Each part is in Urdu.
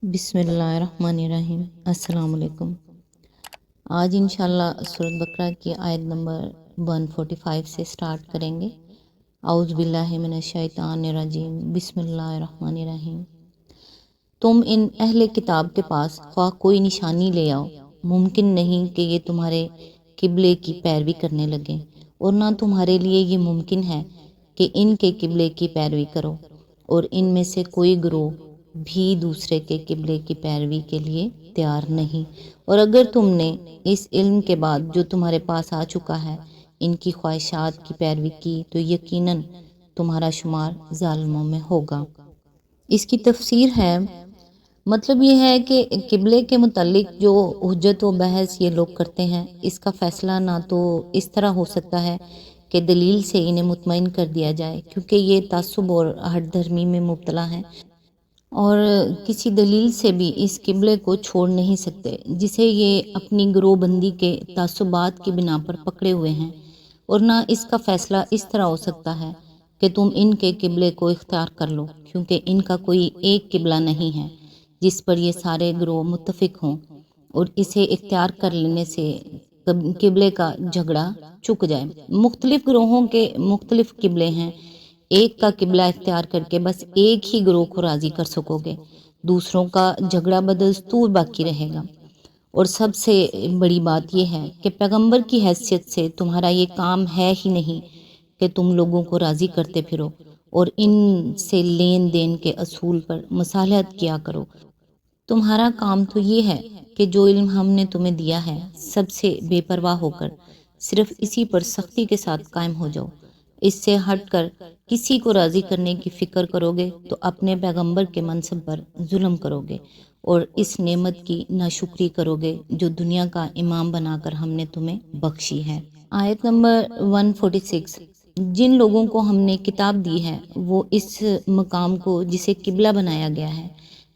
بسم اللہ الرحمن الرحیم۔ السلام علیکم۔ آج انشاءاللہ سورۃ بقرہ کی آیت نمبر 145 سے سٹارٹ کریں گے۔ اعوذ باللہ من الشیطان الرجیم، بسم اللہ الرحمن الرحیم۔ تم ان اہل کتاب کے پاس خواہ کوئی نشانی لے آؤ، ممکن نہیں کہ یہ تمہارے قبلے کی پیروی کرنے لگیں، اور نہ تمہارے لیے یہ ممکن ہے کہ ان کے قبلے کی پیروی کرو، اور ان میں سے کوئی گروہ بھی دوسرے کے قبلے کی پیروی کے لیے تیار نہیں، اور اگر تم نے اس علم کے بعد جو تمہارے پاس آ چکا ہے ان کی خواہشات کی پیروی کی تو یقیناً تمہارا شمار ظالموں میں ہوگا۔ اس کی تفسیر ہے، مطلب یہ ہے کہ قبلے کے متعلق جو حجت و بحث یہ لوگ کرتے ہیں، اس کا فیصلہ نہ تو اس طرح ہو سکتا ہے کہ دلیل سے انہیں مطمئن کر دیا جائے، کیونکہ یہ تعصب اور ہٹ دھرمی میں مبتلا ہیں، اور کسی دلیل سے بھی اس قبلے کو چھوڑ نہیں سکتے جسے یہ اپنی گروہ بندی کے تعصبات کی بنا پر پکڑے ہوئے ہیں، اور نہ اس کا فیصلہ اس طرح ہو سکتا ہے کہ تم ان کے قبلے کو اختیار کر لو، کیونکہ ان کا کوئی ایک قبلہ نہیں ہے جس پر یہ سارے گروہ متفق ہوں، اور اسے اختیار کر لینے سے قبلے کا جھگڑا چک جائے۔ مختلف گروہوں کے مختلف قبلے ہیں، ایک کا قبلہ اختیار کر کے بس ایک ہی گروہ کو راضی کر سکو گے، دوسروں کا جھگڑا بدستور باقی رہے گا۔ اور سب سے بڑی بات یہ ہے کہ پیغمبر کی حیثیت سے تمہارا یہ کام ہے ہی نہیں کہ تم لوگوں کو راضی کرتے پھرو اور ان سے لین دین کے اصول پر مصالحت کیا کرو۔ تمہارا کام تو یہ ہے کہ جو علم ہم نے تمہیں دیا ہے سب سے بے پرواہ ہو کر صرف اسی پر سختی کے ساتھ قائم ہو جاؤ۔ اس سے ہٹ کر کسی کو راضی کرنے کی فکر کرو گے تو اپنے پیغمبر کے منصب پر ظلم کرو گے اور اس نعمت کی ناشکری کرو گے جو دنیا کا امام بنا کر ہم نے تمہیں بخشی ہے۔ آیت نمبر 146۔ جن لوگوں کو ہم نے کتاب دی ہے وہ اس مقام کو جسے قبلہ بنایا گیا ہے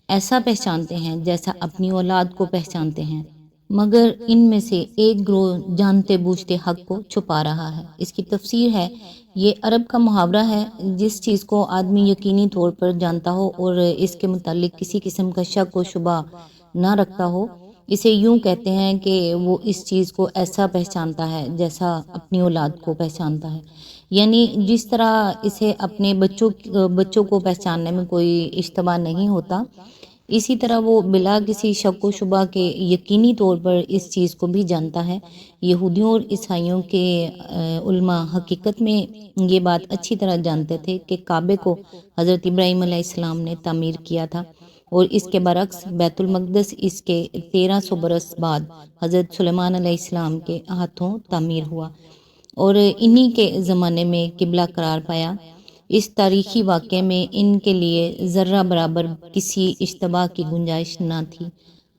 ایسا پہچانتے ہیں جیسا اپنی اولاد کو پہچانتے ہیں، مگر ان میں سے ایک گروہ جانتے بوجھتے حق کو چھپا رہا ہے۔ اس کی تفسیر ہے، یہ عرب کا محاورہ ہے، جس چیز کو آدمی یقینی طور پر جانتا ہو اور اس کے متعلق کسی قسم کا شک و شبہ نہ رکھتا ہو، اسے یوں کہتے ہیں کہ وہ اس چیز کو ایسا پہچانتا ہے جیسا اپنی اولاد کو پہچانتا ہے، یعنی جس طرح اسے اپنے بچوں کو پہچاننے میں کوئی اشتباہ نہیں ہوتا، اسی طرح وہ بلا کسی شک و شبہ کے یقینی طور پر اس چیز کو بھی جانتا ہے۔ یہودیوں اور عیسائیوں کے علماء حقیقت میں یہ بات اچھی طرح جانتے تھے کہ کعبے کو حضرت ابراہیم علیہ السلام نے تعمیر کیا تھا، اور اس کے برعکس بیت المقدس اس کے 1300 برس بعد حضرت سلیمان علیہ السلام کے ہاتھوں تعمیر ہوا اور انہی کے زمانے میں قبلہ قرار پایا۔ اس تاریخی واقعے میں ان کے لیے ذرہ برابر کسی اشتباہ کی گنجائش نہ تھی۔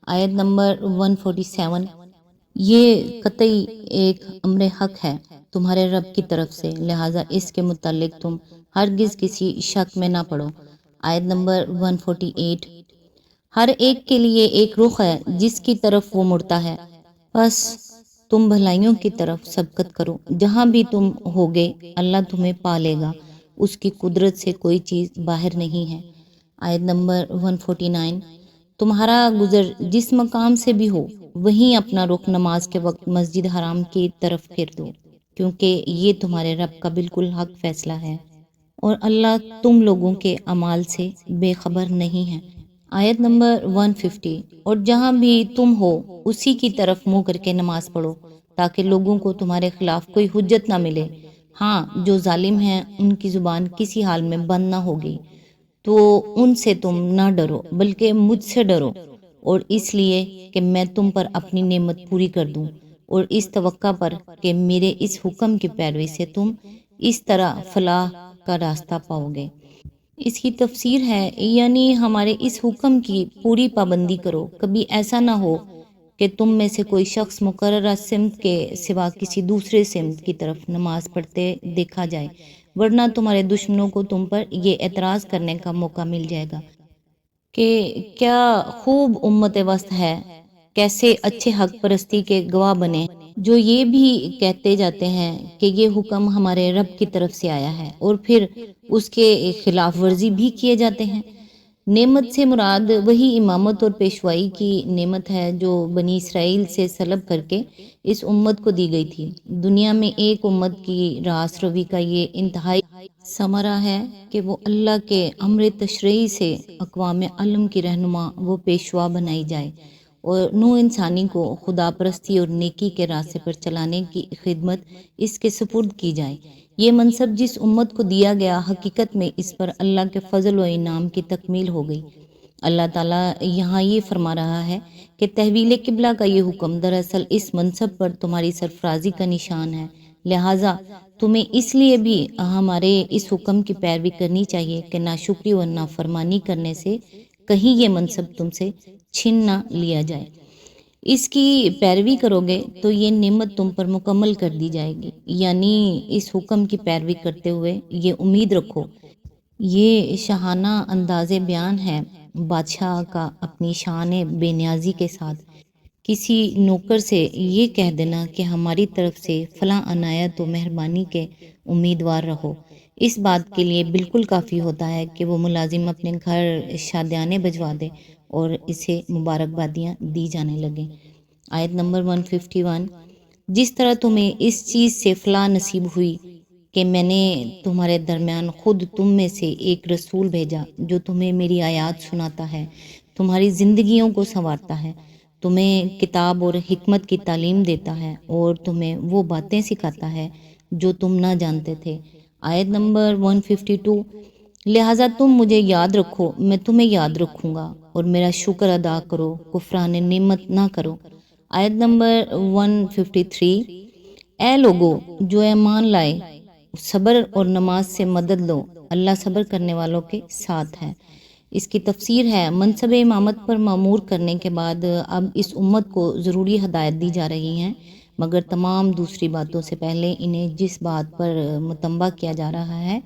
آیت نمبر 147۔ یہ قطعی ایک امر حق ہے تمہارے رب کی طرف سے، لہٰذا اس کے متعلق تم ہرگز کسی شک میں نہ پڑو۔ آیت نمبر 148۔ ہر ایک کے لیے ایک رخ ہے جس کی طرف وہ مڑتا ہے، بس تم بھلائیوں کی طرف سبقت کرو، جہاں بھی تم ہوگے اللہ تمہیں پا لے گا، اس کی قدرت سے کوئی چیز باہر نہیں ہے۔ آیت نمبر 149۔ تمہارا گزر جس مقام سے بھی ہو وہیں اپنا رخ نماز کے وقت مسجد حرام کی طرف پھیر دو، کیونکہ یہ تمہارے رب کا بالکل حق فیصلہ ہے، اور اللہ تم لوگوں کے اعمال سے بے خبر نہیں ہے۔ آیت نمبر 150۔ اور جہاں بھی تم ہو اسی کی طرف منہ کر کے نماز پڑھو تاکہ لوگوں کو تمہارے خلاف کوئی حجت نہ ملے۔ ہاں، جو ظالم ہیں ان کی زبان کسی حال میں بند نہ ہوگی، تو ان سے تم نہ ڈرو بلکہ مجھ سے ڈرو، اور اس لیے کہ میں تم پر اپنی نعمت پوری کر دوں، اور اس توقع پر کہ میرے اس حکم کی پیروی سے تم اس طرح فلاح کا راستہ پاؤ گے۔ اس کی تفسیر ہے، یعنی ہمارے اس حکم کی پوری پابندی کرو، کبھی ایسا نہ ہو کہ تم میں سے کوئی شخص مقررہ سمت کے سوا کسی دوسرے سمت کی طرف نماز پڑھتے دیکھا جائے، ورنہ تمہارے دشمنوں کو تم پر یہ اعتراض کرنے کا موقع مل جائے گا کہ کیا خوب امت وسط ہے، کیسے اچھے حق پرستی کے گواہ بنے، جو یہ بھی کہتے جاتے ہیں کہ یہ حکم ہمارے رب کی طرف سے آیا ہے اور پھر اس کے خلاف ورزی بھی کیے جاتے ہیں۔ نعمت سے مراد وہی امامت اور پیشوائی کی نعمت ہے جو بنی اسرائیل سے سلب کر کے اس امت کو دی گئی تھی۔ دنیا میں ایک امت کی راس روی کا یہ انتہائی ثمرہ ہے کہ وہ اللہ کے امر تشریعی سے اقوام عالم کی رہنما و پیشوا بنائی جائے اور نوع انسانی کو خدا پرستی اور نیکی کے راستے پر چلانے کی خدمت اس کے سپرد کی جائے۔ یہ منصب جس امت کو دیا گیا، حقیقت میں اس پر اللہ کے فضل و انعام کی تکمیل ہو گئی۔ اللہ تعالیٰ یہاں یہ فرما رہا ہے کہ تحویل قبلہ کا یہ حکم دراصل اس منصب پر تمہاری سرفرازی کا نشان ہے، لہٰذا تمہیں اس لیے بھی ہمارے اس حکم کی پیروی کرنی چاہیے کہ ناشکری و نافرمانی کرنے سے کہیں یہ منصب تم سے چھین نہ لیا جائے۔ اس کی پیروی کرو گے تو یہ نعمت تم پر مکمل کر دی جائے گی، یعنی اس حکم کی پیروی کرتے ہوئے یہ امید رکھو۔ یہ شاہانہ انداز بیان ہے بادشاہ کا اپنی شان بے نیازی کے ساتھ کسی نوکر سے یہ کہہ دینا کہ ہماری طرف سے فلاں عنایت و مہربانی کے امیدوار رہو۔ اس بات کے لیے بالکل کافی ہوتا ہے کہ وہ ملازم اپنے گھر شادیانے بجوا دے اور اسے مبارکبادیاں دی جانے لگیں۔ آیت نمبر 151، جس طرح تمہیں اس چیز سے فلاح نصیب ہوئی کہ میں نے تمہارے درمیان خود تم میں سے ایک رسول بھیجا جو تمہیں میری آیات سناتا ہے، تمہاری زندگیوں کو سنوارتا ہے، تمہیں کتاب اور حکمت کی تعلیم دیتا ہے اور تمہیں وہ باتیں سکھاتا ہے جو تم نہ جانتے تھے۔ آیت نمبر 152، لہٰذا تم مجھے یاد رکھو، میں تمہیں یاد رکھوں گا، اور میرا شکر ادا کرو، کفران نعمت نہ کرو۔ آیت نمبر 153، اے لوگو جو ایمان لائے، صبر اور نماز سے مدد لو، اللہ صبر کرنے والوں کے ساتھ ہے۔ اس کی تفسیر ہے، منصب امامت پر مامور کرنے کے بعد اب اس امت کو ضروری ہدایت دی جا رہی ہیں، مگر تمام دوسری باتوں سے پہلے انہیں جس بات پر متنبہ کیا جا رہا ہے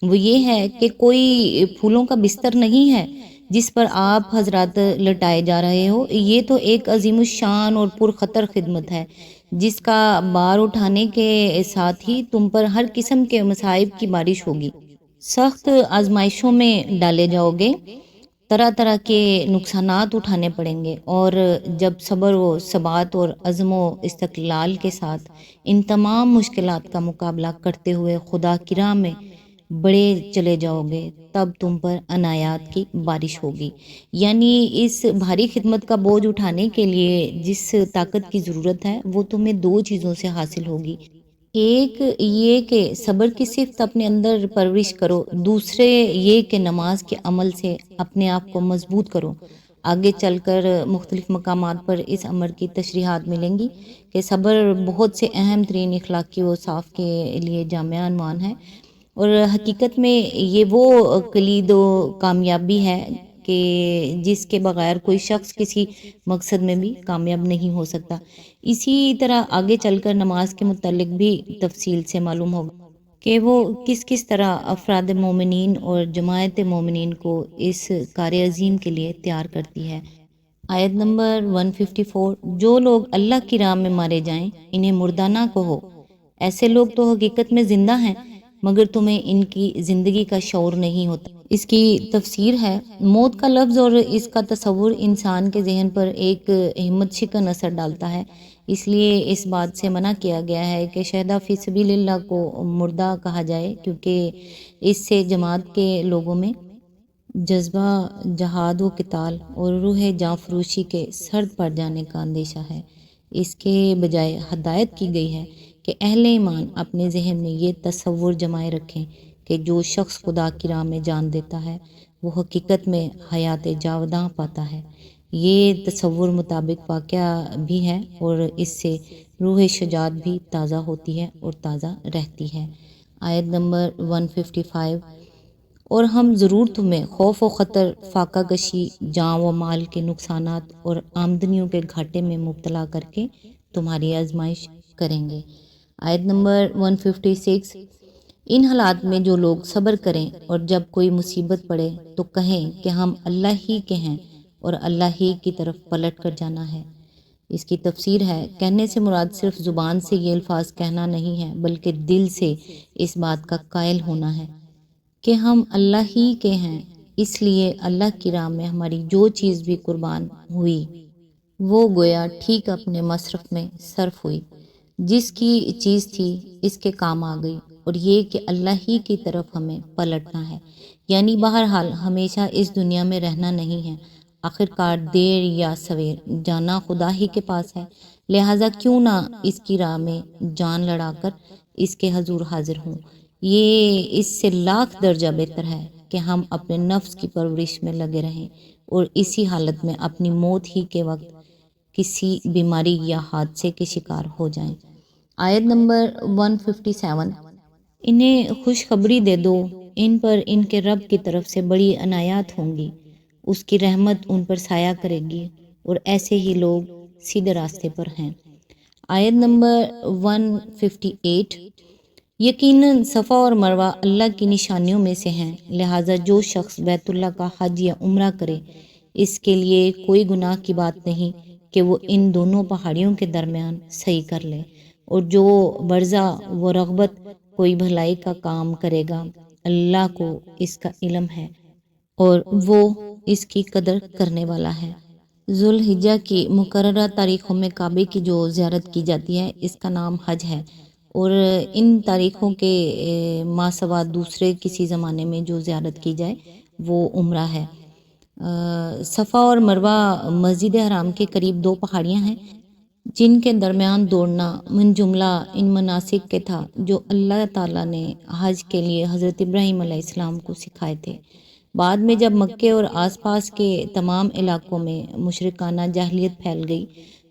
وہ یہ ہے کہ کوئی پھولوں کا بستر نہیں ہے جس پر آپ حضرات لٹائے جا رہے ہو، یہ تو ایک عظیم الشان اور پرخطر خدمت ہے جس کا بار اٹھانے کے ساتھ ہی تم پر ہر قسم کے مصائب کی بارش ہوگی، سخت آزمائشوں میں ڈالے جاؤ گے، طرح طرح کے نقصانات اٹھانے پڑیں گے، اور جب صبر و ثبات اور عزم و استقلال کے ساتھ ان تمام مشکلات کا مقابلہ کرتے ہوئے خدا کی راہ میں بڑھے چلے جاؤ گے، تب تم پر عنایات کی بارش ہوگی۔ یعنی اس بھاری خدمت کا بوجھ اٹھانے کے لیے جس طاقت کی ضرورت ہے وہ تمہیں دو چیزوں سے حاصل ہوگی، ایک یہ کہ صبر کی صفت اپنے اندر پرورش کرو، دوسرے یہ کہ نماز کے عمل سے اپنے آپ کو مضبوط کرو۔ آگے چل کر مختلف مقامات پر اس امر کی تشریحات ملیں گی کہ صبر بہت سے اہم ترین اخلاقی و صاف کے لیے جامع عنوان ہے، اور حقیقت میں یہ وہ کلید و کامیابی ہے کہ جس کے بغیر کوئی شخص کسی مقصد میں بھی کامیاب نہیں ہو سکتا۔ اسی طرح آگے چل کر نماز کے متعلق بھی تفصیل سے معلوم ہوگا کہ وہ کس طرح افراد مومنین اور جماعت مومنین کو اس کار عظیم کے لیے تیار کرتی ہے۔ آیت نمبر 154، جو لوگ اللہ کی راہ میں مارے جائیں انہیں مردہ نہ کہو، ایسے لوگ تو حقیقت میں زندہ ہیں مگر تمہیں ان کی زندگی کا شعور نہیں ہوتا۔ اس کی تفسیر ہے، موت کا لفظ اور اس کا تصور انسان کے ذہن پر ایک ہمت شکن اثر ڈالتا ہے، اس لیے اس بات سے منع کیا گیا ہے کہ شہداء فی سبیل اللہ کو مردہ کہا جائے، کیونکہ اس سے جماعت کے لوگوں میں جذبہ جہاد و قتال اور روح جاں فروشی کے سرد پڑ جانے کا اندیشہ ہے۔ اس کے بجائے ہدایت کی گئی ہے کہ اہل ایمان اپنے ذہن میں یہ تصور جمائے رکھیں کہ جو شخص خدا کی راہ میں جان دیتا ہے وہ حقیقت میں حیات جاوداں پاتا ہے۔ یہ تصور مطابق واقعہ بھی ہے اور اس سے روح شجاعت بھی تازہ ہوتی ہے اور تازہ رہتی ہے۔ آیت نمبر 155، اور ہم ضرور تمہیں خوف و خطر، فاقہ کشی، جان و مال کے نقصانات اور آمدنیوں کے گھاٹے میں مبتلا کر کے تمہاری آزمائش کریں گے۔ آیت نمبر 156، ان حالات میں جو لوگ صبر کریں اور جب کوئی مصیبت پڑے تو کہیں کہ ہم اللہ ہی کے ہیں اور اللہ ہی کی طرف پلٹ کر جانا ہے۔ اس کی تفسیر ہے، کہنے سے مراد صرف زبان سے یہ الفاظ کہنا نہیں ہے بلکہ دل سے اس بات کا قائل ہونا ہے کہ ہم اللہ ہی کے ہیں اس لیے اللہ کی راہ میں ہماری جو چیز بھی قربان ہوئی وہ گویا ٹھیک اپنے مصرف میں صرف ہوئی، جس کی چیز تھی اس کے کام آ گئی، اور یہ کہ اللہ ہی کی طرف ہمیں پلٹنا ہے، یعنی بہرحال ہمیشہ اس دنیا میں رہنا نہیں ہے، آخرکار دیر یا سویر جانا خدا ہی کے پاس ہے، لہٰذا کیوں نہ اس کی راہ میں جان لڑا کر اس کے حضور حاضر ہوں۔ یہ اس سے لاکھ درجہ بہتر ہے کہ ہم اپنے نفس کی پرورش میں لگے رہیں اور اسی حالت میں اپنی موت ہی کے وقت کسی بیماری یا حادثے کے شکار ہو جائیں۔ آیت نمبر 157، انہیں خوشخبری دے دو، ان پر ان کے رب کی طرف سے بڑی عنایات ہوں گی، اس کی رحمت ان پر سایہ کرے گی، اور ایسے ہی لوگ سیدھے راستے پر ہیں۔ آیت نمبر 158، یقیناً صفا اور مروہ اللہ کی نشانیوں میں سے ہیں، لہٰذا جو شخص بیت اللہ کا حج یا عمرہ کرے اس کے لیے کوئی گناہ کی بات نہیں کہ وہ ان دونوں پہاڑیوں کے درمیان صحیح کر لے، اور جو برزہ و رغبت کوئی بھلائی کا کام کرے گا اللہ کو اس کا علم ہے اور وہ اس کی قدر کرنے والا ہے۔ ذوالحجہ کی مقررہ تاریخوں میں کعبے کی جو زیارت کی جاتی ہے اس کا نام حج ہے، اور ان تاریخوں کے ماسوا دوسرے کسی زمانے میں جو زیارت کی جائے وہ عمرہ ہے۔ صفا اور مروہ مسجد حرام کے قریب دو پہاڑیاں ہیں جن کے درمیان دوڑنا من جملہ ان مناسک کے تھا جو اللہ تعالیٰ نے حج کے لیے حضرت ابراہیم علیہ السلام کو سکھائے تھے۔ بعد میں جب مکے اور آس پاس کے تمام علاقوں میں مشرکانہ جاہلیت پھیل گئی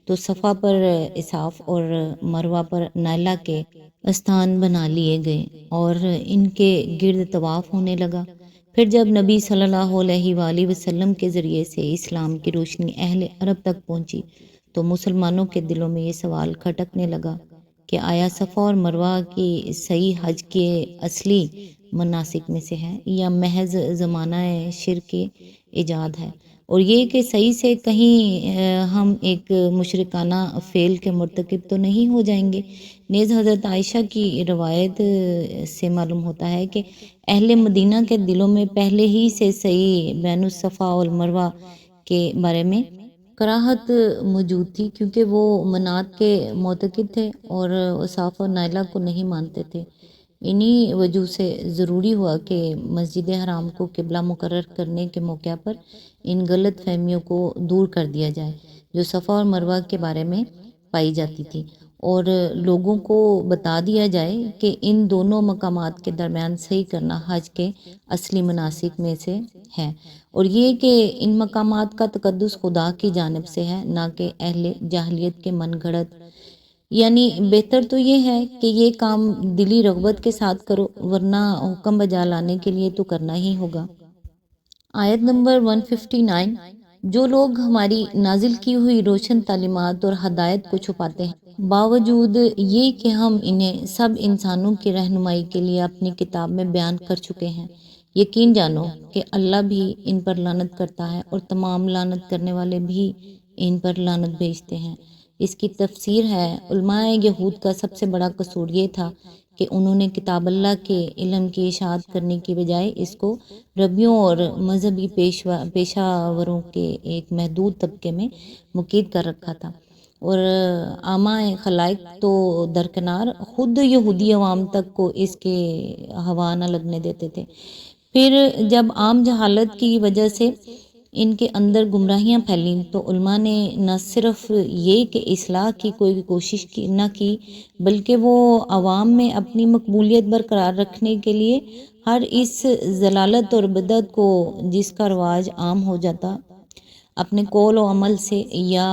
تو صفا پر اساف اور مروہ پر نائلہ کے استھان بنا لیے گئے اور ان کے گرد طواف ہونے لگا۔ پھر جب نبی صلی اللہ علیہ وآلہ وسلم کے ذریعے سے اسلام کی روشنی اہل عرب تک پہنچی تو مسلمانوں کے دلوں میں یہ سوال کھٹکنے لگا کہ آیا صفا اور مروہ کی صحیح حج کے اصلی مناسک میں سے ہے یا محض زمانہ شرک ایجاد ہے، اور یہ کہ صحیح سے کہیں ہم ایک مشرکانہ فعل کے مرتکب تو نہیں ہو جائیں گے۔ نیز حضرت عائشہ کی روایت سے معلوم ہوتا ہے کہ اہل مدینہ کے دلوں میں پہلے ہی سے صحیح بین الصفا والمروہ کے بارے میں کراہت موجود تھی، کیونکہ وہ منات کے معتقد تھے اور اساف اور نائلہ کو نہیں مانتے تھے۔ انہی وجہ سے ضروری ہوا کہ مسجد حرام کو قبلہ مقرر کرنے کے موقع پر ان غلط فہمیوں کو دور کر دیا جائے جو صفا اور مروہ کے بارے میں پائی جاتی تھی، اور لوگوں کو بتا دیا جائے کہ ان دونوں مقامات کے درمیان صحیح کرنا حج کے اصلی مناسک میں سے ہے، اور یہ کہ ان مقامات کا تقدس خدا کی جانب سے ہے نہ کہ اہل جاہلیت کے من گھڑت، یعنی بہتر تو یہ ہے کہ یہ کام دلی رغبت کے ساتھ کرو، ورنہ حکم بجا لانے کے لیے تو کرنا ہی ہوگا۔ آیت نمبر 159، جو لوگ ہماری نازل کی ہوئی روشن تعلیمات اور ہدایت کو چھپاتے ہیں باوجود یہ کہ ہم انہیں سب انسانوں کی رہنمائی کے لیے اپنی کتاب میں بیان کر چکے ہیں، یقین جانو کہ اللہ بھی ان پر لعنت کرتا ہے اور تمام لعنت کرنے والے بھی ان پر لعنت بھیجتے ہیں۔ اس کی تفسیر ہے، علماء یہود کا سب سے بڑا قصور یہ تھا کہ انہوں نے کتاب اللہ کے علم کی اشاعت کرنے کی بجائے اس کو ربیوں اور مذہبی پیشہ وروں کے ایک محدود طبقے میں مقید کر رکھا تھا، اور عامہ خلائق تو درکنار خود یہودی عوام تک کو اس کے ہوا نہ لگنے دیتے تھے۔ پھر جب عام جہالت کی وجہ سے ان کے اندر گمراہیاں پھیلیں تو علماء نے نہ صرف یہ کہ اصلاح کی کوئی کوشش نہ کی بلکہ وہ عوام میں اپنی مقبولیت برقرار رکھنے کے لیے ہر اس ضلالت اور بدعت کو جس کا رواج عام ہو جاتا اپنے قول و عمل سے یا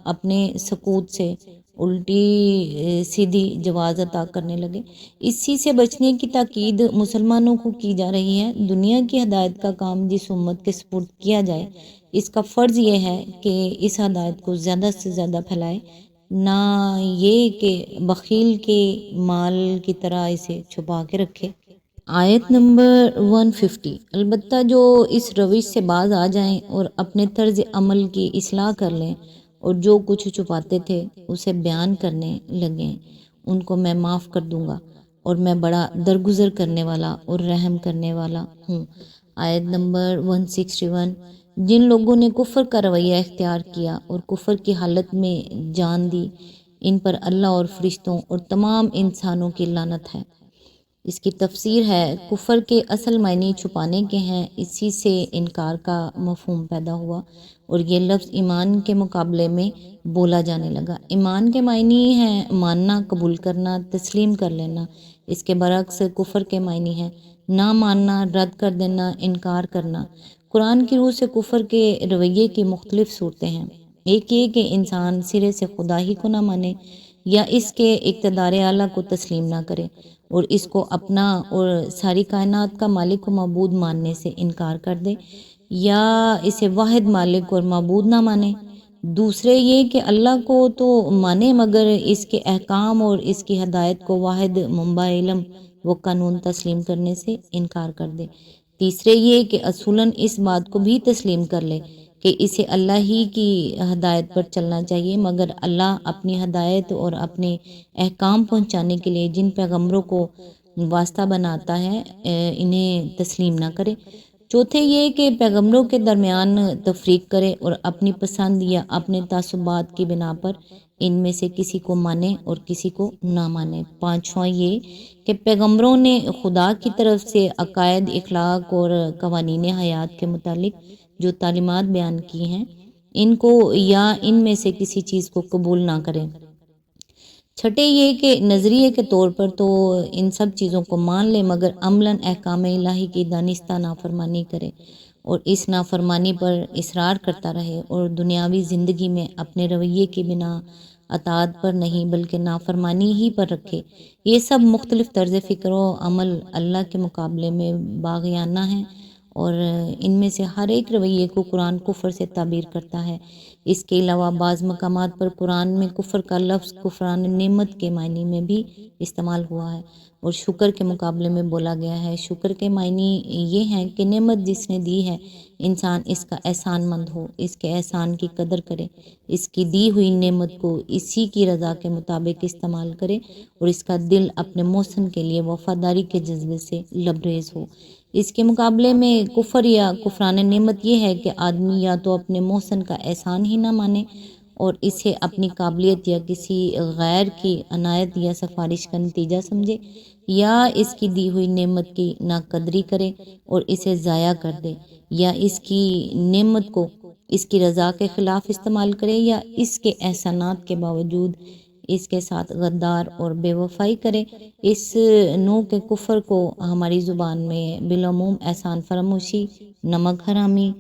اپنے سکوت سے الٹی سیدھی جواز عطا کرنے لگے۔ اسی سے بچنے کی تاکید مسلمانوں کو کی جا رہی ہے۔ دنیا کی ہدایت کا کام جس امت کے سپرد کیا جائے اس کا فرض یہ ہے کہ اس ہدایت کو زیادہ سے زیادہ پھیلائے، نہ یہ کہ بخیل کے مال کی طرح اسے چھپا کے رکھے۔ آیت نمبر 150، البتہ جو اس روش سے باز آ جائیں اور اپنے طرز عمل کی اصلاح کر لیں اور جو کچھ چھپاتے تھے اسے بیان کرنے لگیں ان کو میں معاف کر دوں گا، اور میں بڑا درگزر کرنے والا اور رحم کرنے والا ہوں۔ آیت نمبر 161، جن لوگوں نے کفر کا رویہ اختیار کیا اور کفر کی حالت میں جان دی، ان پر اللہ اور فرشتوں اور تمام انسانوں کی لعنت ہے۔ اس کی تفسیر ہے، کفر کے اصل معنی چھپانے کے ہیں، اسی سے انکار کا مفہوم پیدا ہوا اور یہ لفظ ایمان کے مقابلے میں بولا جانے لگا۔ ایمان کے معنی ہیں ماننا، قبول کرنا، تسلیم کر لینا۔ اس کے برعکس کفر کے معنی ہیں نہ ماننا، رد کر دینا، انکار کرنا۔ قرآن کی روح سے کفر کے رویے کی مختلف صورتیں ہیں۔ ایک یہ کہ انسان سرے سے خدا ہی کو نہ مانے یا اس کے اقتدار اعلیٰ کو تسلیم نہ کرے اور اس کو اپنا اور ساری کائنات کا مالک و معبود ماننے سے انکار کر دے یا اسے واحد مالک اور معبود نہ مانے۔ دوسرے یہ کہ اللہ کو تو مانے مگر اس کے احکام اور اس کی ہدایت کو واحد منبع علم و قانون تسلیم کرنے سے انکار کر دے۔ تیسرے یہ کہ اصولاً اس بات کو بھی تسلیم کر لے کہ اسے اللہ ہی کی ہدایت پر چلنا چاہیے، مگر اللہ اپنی ہدایت اور اپنے احکام پہنچانے کے لیے جن پیغمبروں کو واسطہ بناتا ہے انہیں تسلیم نہ کرے۔ چوتھے یہ کہ پیغمبروں کے درمیان تفریق کرے اور اپنی پسند یا اپنے تعصبات کی بنا پر ان میں سے کسی کو مانے اور کسی کو نہ مانے۔ پانچواں یہ کہ پیغمبروں نے خدا کی طرف سے عقائد، اخلاق اور قوانین حیات کے متعلق جو تعلیمات بیان کی ہیں ان کو یا ان میں سے کسی چیز کو قبول نہ کریں۔ چھٹے یہ کہ نظریے کے طور پر تو ان سب چیزوں کو مان لے مگر عملاً احکام الہی کی دانستہ نافرمانی کرے اور اس نافرمانی پر اصرار کرتا رہے اور دنیاوی زندگی میں اپنے رویے کی بنا اطاعت پر نہیں بلکہ نافرمانی ہی پر رکھے۔ یہ سب مختلف طرز فکر و عمل اللہ کے مقابلے میں باغیانہ ہیں اور ان میں سے ہر ایک رویے کو قرآن کفر سے تعبیر کرتا ہے۔ اس کے علاوہ بعض مقامات پر قرآن میں کفر کا لفظ کفران نعمت کے معنی میں بھی استعمال ہوا ہے اور شکر کے مقابلے میں بولا گیا ہے۔ شکر کے معنی یہ ہیں کہ نعمت جس نے دی ہے انسان اس کا احسان مند ہو، اس کے احسان کی قدر کرے، اس کی دی ہوئی نعمت کو اسی کی رضا کے مطابق استعمال کرے اور اس کا دل اپنے محسن کے لیے وفاداری کے جذبے سے لبریز ہو۔ اس کے مقابلے میں کفر یا کفران نعمت یہ ہے کہ آدمی یا تو اپنے محسن کا احسان ہی نہ مانے اور اسے اپنی قابلیت یا کسی غیر کی عنایت یا سفارش کا نتیجہ سمجھے، یا اس کی دی ہوئی نعمت کی ناقدری کرے اور اسے ضائع کر دے، یا اس کی نعمت کو اس کی رضا کے خلاف استعمال کرے، یا اس کے احسانات کے باوجود اس کے ساتھ غدار اور بے وفائی کرے۔ اس نوع کے کفر کو ہماری زبان میں بالعموم احسان فراموشی، نمک حرامی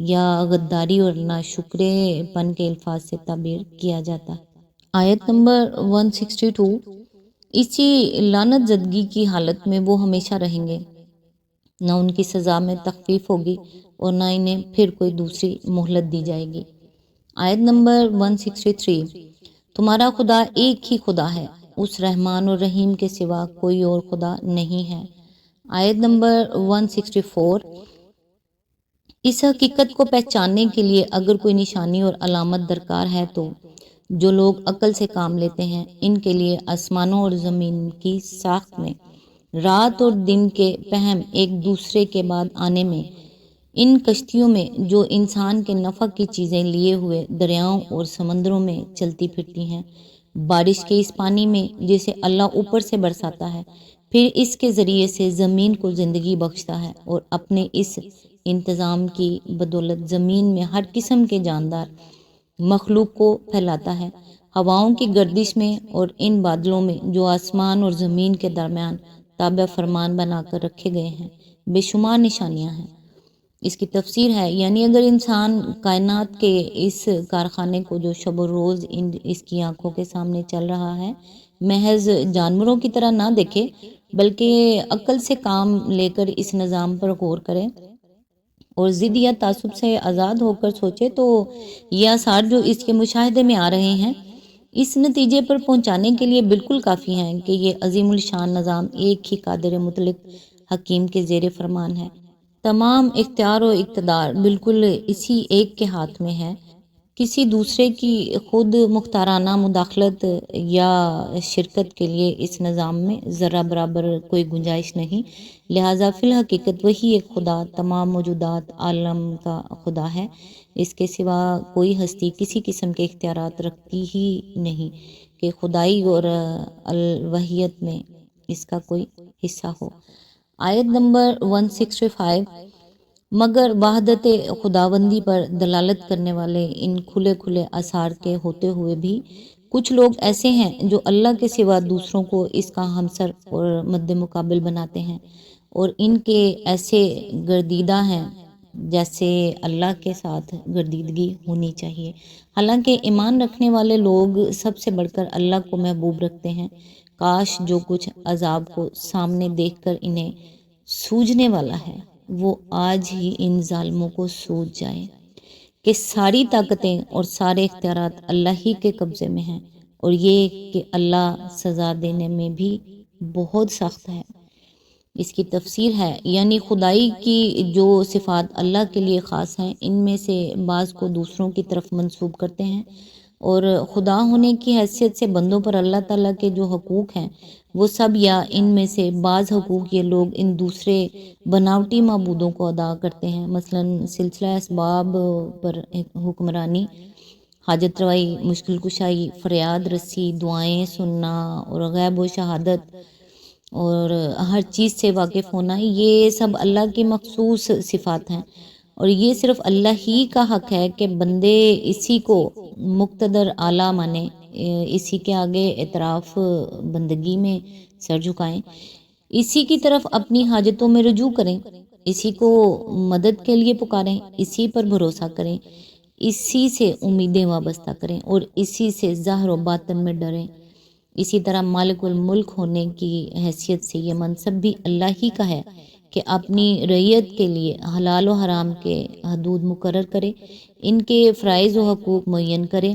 یا غداری اور ناشکرے پن کے الفاظ سے تعبیر کیا جاتا ہے۔ آیت نمبر 162، اسی لعنت زدگی کی حالت میں وہ ہمیشہ رہیں گے، نہ ان کی سزا میں تخفیف ہوگی اور نہ انہیں پھر کوئی دوسری مہلت دی جائے گی۔ آیت نمبر 163، تمہارا خدا ایک ہی خدا ہے، اس رحمان اور رحیم کے سوا کوئی اور خدا نہیں ہے۔ آیت نمبر 164، اس حقیقت کو پہچاننے کے لیے اگر کوئی نشانی اور علامت درکار ہے تو جو لوگ عقل سے کام لیتے ہیں ان کے لیے آسمانوں اور زمین کی ساخت میں، رات اور دن کے پہم ایک دوسرے کے بعد آنے میں، ان کشتیوں میں جو انسان کے نفع کی چیزیں لیے ہوئے دریاؤں اور سمندروں میں چلتی پھرتی ہیں، بارش کے اس پانی میں جسے اللہ اوپر سے برساتا ہے، پھر اس کے ذریعے سے زمین کو زندگی بخشتا ہے اور اپنے اس انتظام کی بدولت زمین میں ہر قسم کے جاندار مخلوق کو پھیلاتا ہے۔ ہواؤں کی گردش میں اور ان بادلوں میں جو آسمان اور زمین کے درمیان تابع فرمان بنا کر رکھے گئے ہیں بے شمار نشانیاں ہیں۔ اس کی تفسیر ہے، یعنی اگر انسان کائنات کے اس کارخانے کو جو شب و روز اس کی آنکھوں کے سامنے چل رہا ہے محض جانوروں کی طرح نہ دیکھے بلکہ عقل سے کام لے کر اس نظام پر غور کرے اور ضد یا تعصب سے آزاد ہو کر سوچے تو یہ آثار جو اس کے مشاہدے میں آ رہے ہیں اس نتیجے پر پہنچانے کے لیے بالکل کافی ہیں کہ یہ عظیم الشان نظام ایک ہی قادر مطلق حکیم کے زیر فرمان ہے۔ تمام اختیار و اقتدار بالکل اسی ایک کے ہاتھ میں ہے کسی دوسرے کی خود مختارانہ مداخلت یا شرکت کے لیے اس نظام میں ذرا برابر کوئی گنجائش نہیں، لہٰذا فی الحقیقت وہی ایک خدا تمام موجودات عالم کا خدا ہے، اس کے سوا کوئی ہستی کسی قسم کے اختیارات رکھتی ہی نہیں کہ خدائی اور الوہیت میں اس کا کوئی حصہ ہو۔ آیت نمبر 165، مگر وحدت خداوندی پر دلالت کرنے والے ان کھلے کھلے آثار کے ہوتے ہوئے بھی کچھ لوگ ایسے ہیں جو اللہ کے سوا دوسروں کو اس کا ہمسر اور مد مقابل بناتے ہیں، اور ان کے ایسے گردیدہ ہیں جیسے اللہ کے ساتھ گردیدگی ہونی چاہیے، حالانکہ ایمان رکھنے والے لوگ سب سے بڑھ کر اللہ کو محبوب رکھتے ہیں۔ کاش جو کچھ عذاب کو سامنے دیکھ کر انہیں سوجنے والا ہے وہ آج ہی ان ظالموں کو سوج جائے کہ ساری طاقتیں اور سارے اختیارات اللہ ہی کے قبضے میں ہیں، اور یہ کہ اللہ سزا دینے میں بھی بہت سخت ہے۔ اس کی تفسیر ہے، یعنی خدائی کی جو صفات اللہ کے لیے خاص ہیں ان میں سے بعض کو دوسروں کی طرف منسوب کرتے ہیں، اور خدا ہونے کی حیثیت سے بندوں پر اللہ تعالیٰ کے جو حقوق ہیں وہ سب یا ان میں سے بعض حقوق یہ لوگ ان دوسرے بناوٹی معبودوں کو ادا کرتے ہیں، مثلا سلسلہ اسباب پر حکمرانی، حاجت روائی، مشکل کشائی، فریاد رسی، دعائیں سننا اور غیب و شہادت اور ہر چیز سے واقف ہونا، یہ سب اللہ کی مخصوص صفات ہیں، اور یہ صرف اللہ ہی کا حق ہے کہ بندے اسی کو مقتدر اعلیٰ مانیں، اسی کے آگے اعتراف بندگی میں سر جھکائیں، اسی کی طرف اپنی حاجتوں میں رجوع کریں، اسی کو مدد کے لیے پکاریں، اسی پر بھروسہ کریں، اسی سے امیدیں وابستہ کریں اور اسی سے ظاہر و باطن میں ڈریں۔ اسی طرح مالک الملک ہونے کی حیثیت سے یہ منصب بھی اللہ ہی کا ہے کہ اپنی رعیت کے لیے حلال و حرام کے حدود مقرر کرے، ان کے فرائض و حقوق معین کرے،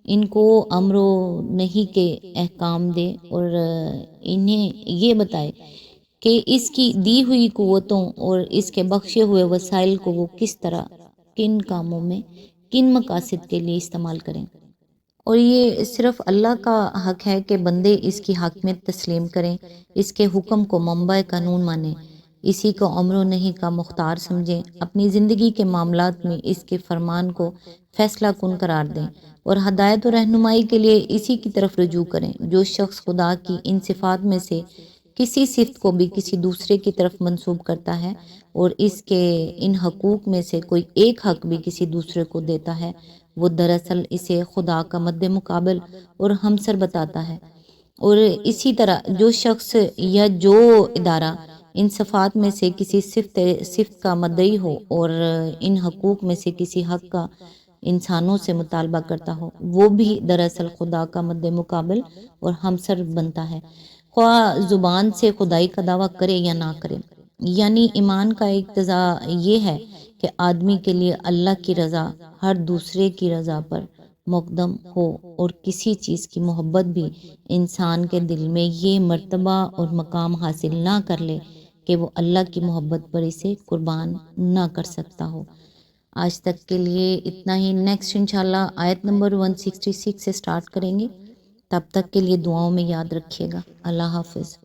ان کو امر و نہی کے احکام دے، اور انہیں یہ بتائے کہ اس کی دی ہوئی قوتوں اور اس کے بخشے ہوئے وسائل کو وہ کس طرح کن کاموں میں کن مقاصد کے لیے استعمال کریں، اور یہ صرف اللہ کا حق ہے کہ بندے اس کی حاکمیت تسلیم کریں، اس کے حکم کو منبع قانون مانیں، اسی کو امر و نہی کا مختار سمجھیں، اپنی زندگی کے معاملات میں اس کے فرمان کو فیصلہ کن قرار دیں، اور ہدایت و رہنمائی کے لیے اسی کی طرف رجوع کریں۔ جو شخص خدا کی ان صفات میں سے کسی صفت کو بھی کسی دوسرے کی طرف منسوب کرتا ہے اور اس کے ان حقوق میں سے کوئی ایک حق بھی کسی دوسرے کو دیتا ہے، وہ دراصل اسے خدا کا مد مقابل اور ہمسر بتاتا ہے۔ اور اسی طرح جو شخص یا جو ادارہ ان صفات میں سے کسی صفت کا مدعی ہو اور ان حقوق میں سے کسی حق کا انسانوں سے مطالبہ کرتا ہو، وہ بھی دراصل خدا کا مد مقابل اور ہمسر بنتا ہے، خواہ زبان سے خدائی کا دعویٰ کرے یا نہ کرے۔ یعنی ایمان کا اقتضا یہ ہے کہ آدمی کے لیے اللہ کی رضا ہر دوسرے کی رضا پر مقدم ہو، اور کسی چیز کی محبت بھی انسان کے دل میں یہ مرتبہ اور مقام حاصل نہ کر لے کہ وہ اللہ کی محبت پر اسے قربان نہ کر سکتا ہو۔ آج تک کے لیے اتنا ہی، نیکسٹ انشاءاللہ آیت نمبر 166 سے سٹارٹ کریں گے، تب تک کے لیے دعاؤں میں یاد رکھیے گا۔ اللہ حافظ۔